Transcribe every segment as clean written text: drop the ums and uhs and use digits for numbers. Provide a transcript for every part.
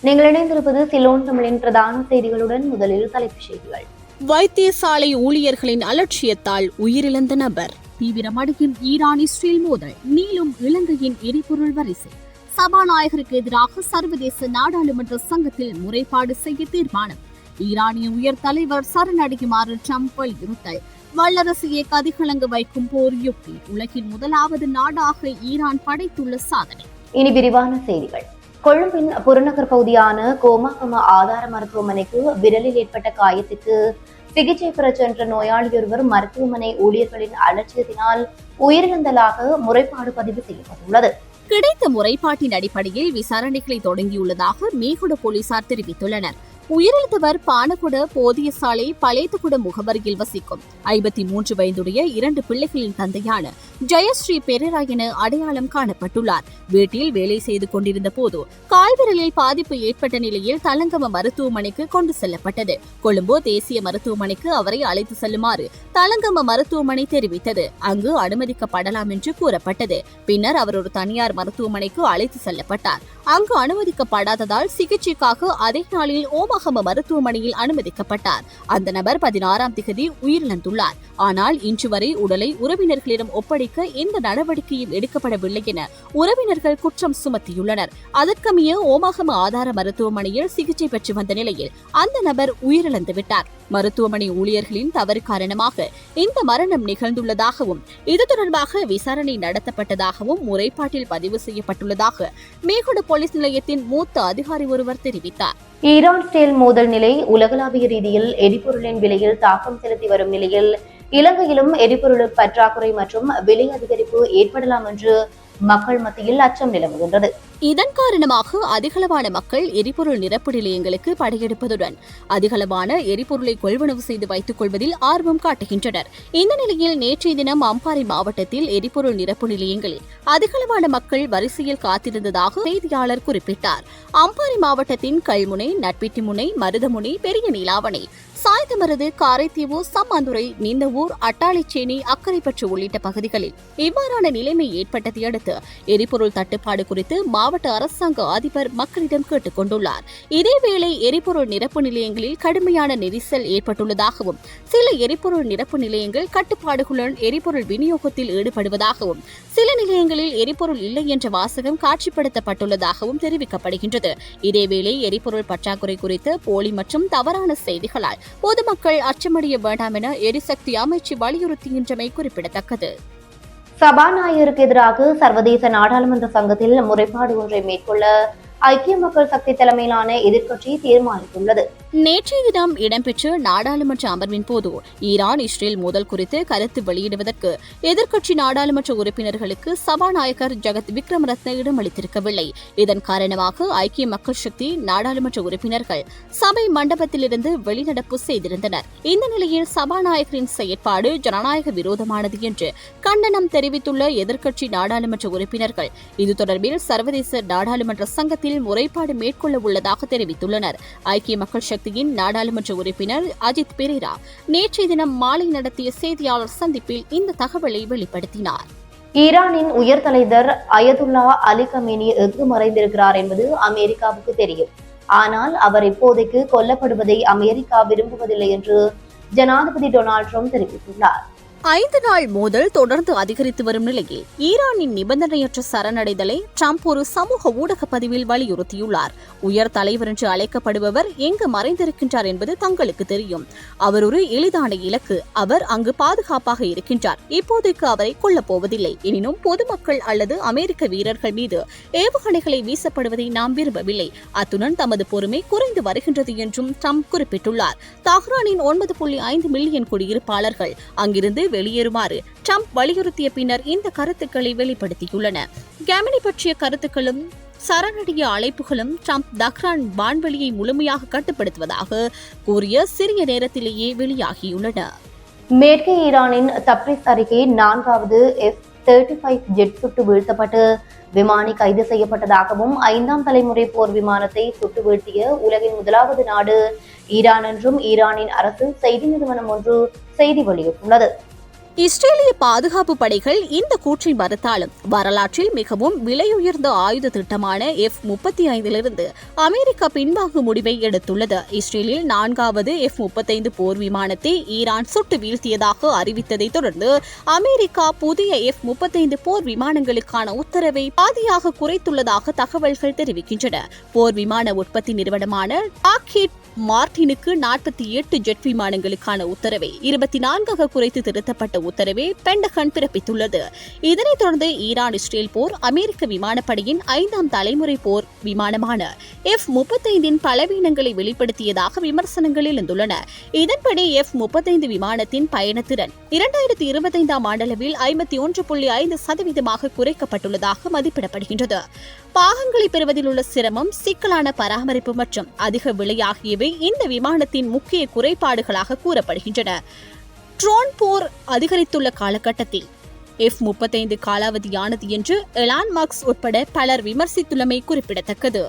நீங்கள் இணைந்திருப்பது சிலோன் தமிழின் பிரதான செய்திகளுடன். முதலில் தலைப்புச் செய்திகள். வைத்தியசாலை ஊழியர்களின் அலட்சியத்தால் உயிரிழந்த நபர். தீவிரமடையும் ஈரான் இஸ்ரேல் மோதல். நீளும் இலங்கையின் எரிபொருள் வரிசை. சபாநாயகருக்கு எதிராக சர்வதேச நாடாளுமன்ற சங்கத்தில் முறைப்பாடு செய்ய தீர்மானம். ஈரானிய உயர் தலைவர் சரணடையுமாறு ட்ரம்ப் வலியுறுத்தல். வல்லரசியை கதிகலங்க வைக்கும் போர் யுக்தி. உலகின் முதலாவது நாடாக ஈரான் படைத்துள்ள சாதனை. இனி விரிவான செய்திகள். கொழும்பின் புறநகர் பகுதியான கோமாகம ஆதார மருத்துவமனைக்கு விரலில் ஏற்பட்ட காயத்துக்கு சிகிச்சை பெற சென்ற நோயாளியொருவர் மருத்துவமனை ஊழியர்களின் அலட்சியத்தினால் உயிரிழந்ததாக முறைப்பாடு பதிவு செய்யப்பட்டுள்ளது. கிடைத்த முறைப்பாட்டின் அடிப்படையில் விசாரணைகளை தொடங்கியுள்ளதாக மேகுட போலீசார் தெரிவித்துள்ளனர். உயிரிழந்தவர் பானகுட போதிய சாலை பழையகுட முகவரியில் வசிக்கும் 53 வயதுடைய 2 பிள்ளைகளின் தந்தையான ஜெயஸ்ரீ பெரேரா என அடையாளம் காணப்பட்டுள்ளார். வீட்டில் வேலை செய்து கொண்டிருந்த போது கால்விரலில் பாதிப்பு ஏற்பட்ட நிலையில் தலங்கம மருத்துவமனைக்கு கொண்டு செல்லப்பட்டது. கொழும்பு தேசிய மருத்துவமனைக்கு அவரை அழைத்து செல்லுமாறு தலங்கம மருத்துவமனை தெரிவித்தது. அங்கு அனுமதிக்கப்படலாம் என்று கூறப்பட்டது. பின்னர் அவர் ஒரு தனியார் மருத்துவமனைக்கு அழைத்து செல்லப்பட்டார். அங்கு அனுமதிக்கப்படாததால் சிகிச்சைக்காக அதே நாளில் ஓமாகம மருத்துவமனையில் அனுமதிக்கப்பட்டார். அந்த நபர் 16ஆம் திகதி உயிரிழந்துள்ளார். ஆனால் இன்று வரை உடலை உறவினர்களிடம் ஒப்படைக்க எந்த நடவடிக்கையும் எடுக்கப்படவில்லை என உறவினர்கள் குற்றம் சுமத்தியுள்ளனர். அதற்கமைய ஓமாகம ஆதார மருத்துவமனையில் சிகிச்சை பெற்று வந்த நிலையில் அந்த நபர் உயிரிழந்துவிட்டார். மருத்துவமனை ஊழியர்களின் தவறு காரணமாக இந்த மரணம் நிகழ்ந்துள்ளதாகவும் இது தொடர்பாக விசாரணை நடத்தப்பட்டதாகவும் முறைப்பாட்டில் பதிவு செய்யப்பட்டுள்ளதாக மேகுட போலீஸ் நிலையத்தின் மூத்த அதிகாரி ஒருவர் தெரிவித்தார். ஈரான் இஸ்ரேல் மோதல் நிலை உலகளாவிய ரீதியில் எரிபொருளின் விலையில் தாக்கம் செலுத்தி வரும் நிலையில் இலங்கையிலும் எரிபொருள் பற்றாக்குறை மற்றும் விலை அதிகரிப்பு ஏற்படலாம் என்று மக்கள் மத்தியில் அச்சம் நிலவுகின்றது. இதன் காரணமாக அதிகளவான மக்கள் எரிபொருள் நிரப்பு நிலையங்களுக்கு படையெடுப்பதுடன் அதிகளவான எரிபொருளை கொள்வனவு செய்து வைத்துக் கொள்வதில் ஆர்வம் காட்டுகின்றனர். இந்த நிலையில் நேற்றைய தினம் அம்பாறை மாவட்டத்தில் எரிபொருள் நிரப்பு நிலையங்களில் அதிகளவான மக்கள் வரிசையில் காத்திருந்ததாக செய்தியாளர் குறிப்பிட்டார். அம்பாறை மாவட்டத்தின் கல்முனை, நட்பிட்டிமுனை, மருதமுனை, பெரிய நீலாவணை, சாய்ந்தமருது, காரைத்தீவு, சம்மாந்துறை, நீந்தவூர், அட்டாளைச்சேனி, அக்கரைப்பற்று உள்ளிட்ட பகுதிகளில் இவ்வாறான நிலைமை ஏற்பட்டதை அடுத்து எரிபொருள் தட்டுப்பாடு குறித்து மாவட்ட அரசாங்க அதிபர் மக்களிடம் கேட்டுக் கொண்டுள்ளார். இதேவேளை எரிபொருள் நிரப்பு நிலையங்களில் கடுமையான நெரிசல் ஏற்பட்டுள்ளதாகவும் சில எரிபொருள் நிரப்பு நிலையங்கள் கட்டுப்பாடுகளுடன் எரிபொருள் விநியோகத்தில் ஈடுபடுவதாகவும் சில நிலையங்களில் எரிபொருள் இல்லை என்ற வாசகம் காட்சிப்படுத்தப்பட்டுள்ளதாகவும் தெரிவிக்கப்படுகின்றது. இதேவேளை எரிபொருள் பற்றாக்குறை குறித்து போலி மற்றும் தவறான செய்திகளால் பொதுமக்கள் அச்சமடைய வேண்டாம் என எரிசக்தி அமைச்சு வலியுறுத்துகின்றமை குறிப்பிடத்தக்கது. சபாநாயகருக்கு எதிராக சர்வதேச நாடாளுமன்ற சங்கத்தில் முறைப்பாடு ஒன்றை மேற்கொள்ள ஐக்கிய மக்கள் சக்தி தலைமையிலான எதிர்க்கட்சி தீர்மானித்துள்ளது. நேற்றைய தினம் இடம்பெற்ற நாடாளுமன்ற அமர்வின் போது ஈரான் இஸ்ரேல் மோதல் குறித்து கருத்து வெளியிடுவதற்கு எதிர்க்கட்சி நாடாளுமன்ற உறுப்பினர்களுக்கு சபாநாயகர் ஜகத் விக்ரமரத்ன இடமளித்திருக்கவில்லை. இதன் காரணமாக ஐக்கிய மக்கள் சக்தி நாடாளுமன்ற உறுப்பினர்கள் சபை மண்டபத்திலிருந்து வெளிநடப்பு செய்திருந்தனர். இந்த நிலையில் சபாநாயகரின் செயற்பாடு ஜனநாயக விரோதமானது என்று கண்டனம் தெரிவித்துள்ள எதிர்க்கட்சி நாடாளுமன்ற உறுப்பினர்கள் இது தொடர்பில் சர்வதேச நாடாளுமன்ற சங்கத்தில் முறைப்பாடு மேற்கொள்ள உள்ளதாக தெரிவித்துள்ளனர். ஐக்கிய மக்கள் சக்தியின் நாடாளுமன்ற உறுப்பினர் அஜித் பெரேரா நேற்றைய தினம் மாலை நடத்திய செய்தியாளர் சந்திப்பில் இந்த தகவலை வெளிப்படுத்தினார். ஈரானின் உயர் தலைவர் அயதுல்லா அலி கமேனி எங்கு மறைந்திருக்கிறார் என்பது அமெரிக்காவுக்கு தெரியும். ஆனால் அவர் இப்போதைக்கு கொல்லப்படுவதை அமெரிக்கா விரும்புவதில்லை என்று ஜனாதிபதி டொனால்ட் ட்ரம்ப் தெரிவித்துள்ளார். 5 நாள் மோதல் தொடர்ந்து அதிகரித்து வரும் நிலையில் ஈரானின் நிபந்தனையற்ற சரணடைதலை ட்ரம்ப் ஒரு சமூக ஊடக பதிவில் வலியுறுத்தியுள்ளார். உயர் தலைவர் என்று அழைக்கப்படுபவர் எங்கு மறைந்திருக்கின்றார் என்பது தங்களுக்கு தெரியும். அவர் ஒரு எளிதான இலக்கு. அவர் அங்கு பாதுகாப்பாக இருக்கின்றார். இப்போதைக்கு அவரை கொல்லப்போவதில்லை. எனினும் பொதுமக்கள் அல்லது அமெரிக்க வீரர்கள் மீது ஏவுகணைகளை வீசப்படுவதை நாம் விரும்பவில்லை. அத்துடன் தமது பொறுமை குறைந்து வருகின்றது என்றும் ட்ரம்ப் குறிப்பிட்டுள்ளார். தஹ்ரானின் 9.5 மில்லியன் குடியிருப்பாளர்கள் அங்கிருந்து வெளியேறுமாறு ட்ரம்ப் வலியுறுத்திய பின்னர் இந்த கருத்துக்களை வெளிப்படுத்தியுள்ளன. கெமனி பற்றிய கருத்துக்களும் சரணடைய அழைப்புகளும் ட்ரம்ப் தஹ்ரான் வான்வெளியை முழுமையாக கட்டுப்படுத்துவதாக கூறிய சிறிய நேரத்திலேயே வெளியாகியுள்ளன. மேற்கு ஈரானின் தப்ரிஸ் அருகே 4வது F-35 ஜெட் சுட்டு வீழ்த்தப்பட்டு விமானி கைது செய்யப்பட்டதாகவும் 5ஆம் தலைமுறை போர் விமானத்தை சுட்டு வீழ்த்திய உலகின் முதலாவது நாடு ஈரான் என்றும் ஈரானின் அரசு செய்தி நிறுவனம் ஒன்று செய்தி வெளியிட்டுள்ளது. இஸ்ரேலிய பாதுகாப்பு படைகள் இந்த கூற்றை மறுத்தாலும் வரலாற்றில் மிகவும் விலையுயர்ந்த ஆயுத திட்டமான F-35 அமெரிக்கா பின்வாங்கும் முடிவை எடுத்துள்ளது. இஸ்ரேலில் 4வது F-35 போர் விமானத்தை ஈரான் சுட்டு வீழ்த்தியதாக அறிவித்ததை தொடர்ந்து அமெரிக்கா புதிய F-35 போர் விமானங்களுக்கான உத்தரவை பாதியாக குறைத்துள்ளதாக தகவல்கள் தெரிவிக்கின்றன. போர் விமான உற்பத்தி நிறுவனமான லாக்ஹீட் மார்டினுக்கு 48 ஜெட் விமானங்களுக்கான உத்தரவை 24 குறைத்து திருத்தப்பட்ட உத்தரவை பென்டகன் பிறப்பித்துள்ளது. இதனைத் தொடர்ந்து ஈரான் இஸ்ரேல் போர் அமெரிக்க விமானப்படையின் 5ஆம் தலைமுறை போர் விமானமான F-35 பலவீனங்களை வெளிப்படுத்தியதாக விமர்சனங்கள் எழுந்துள்ளன. இதன்படி F-35 விமானத்தின் பயணத்திறன் 2025ஆம் ஆண்டளவில் 51.5% குறைக்கப்பட்டுள்ளதாக மதிப்பிடப்படுகின்றது. பாகங்களை பெறுவதில் உள்ள சிரமம், சிக்கலான பராமரிப்பு மற்றும் அதிக விலை ஆகியவை இந்த விமானத்தின் முக்கிய குறைபாடுகளாக கூறப்படுகின்றன. ட்ரோன் போர் அதிகரித்துள்ள காலகட்டத்தில் F-35 காலாவதியானது என்று எலான் மஸ்க் உட்பட பலர் விமர்சித்துள்ளமை குறிப்பிடத்தக்கது.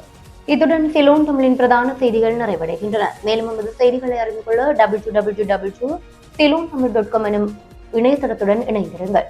இத்துடன் சிலோன் தமிழின் பிரதான செய்திகள் நிறைவடைகின்றன. மேலும் நமது செய்திகளை அறிந்து கொள்ள www.ceylontamil.com எனும் இணையதளத்துடன் இணைந்திருங்கள்.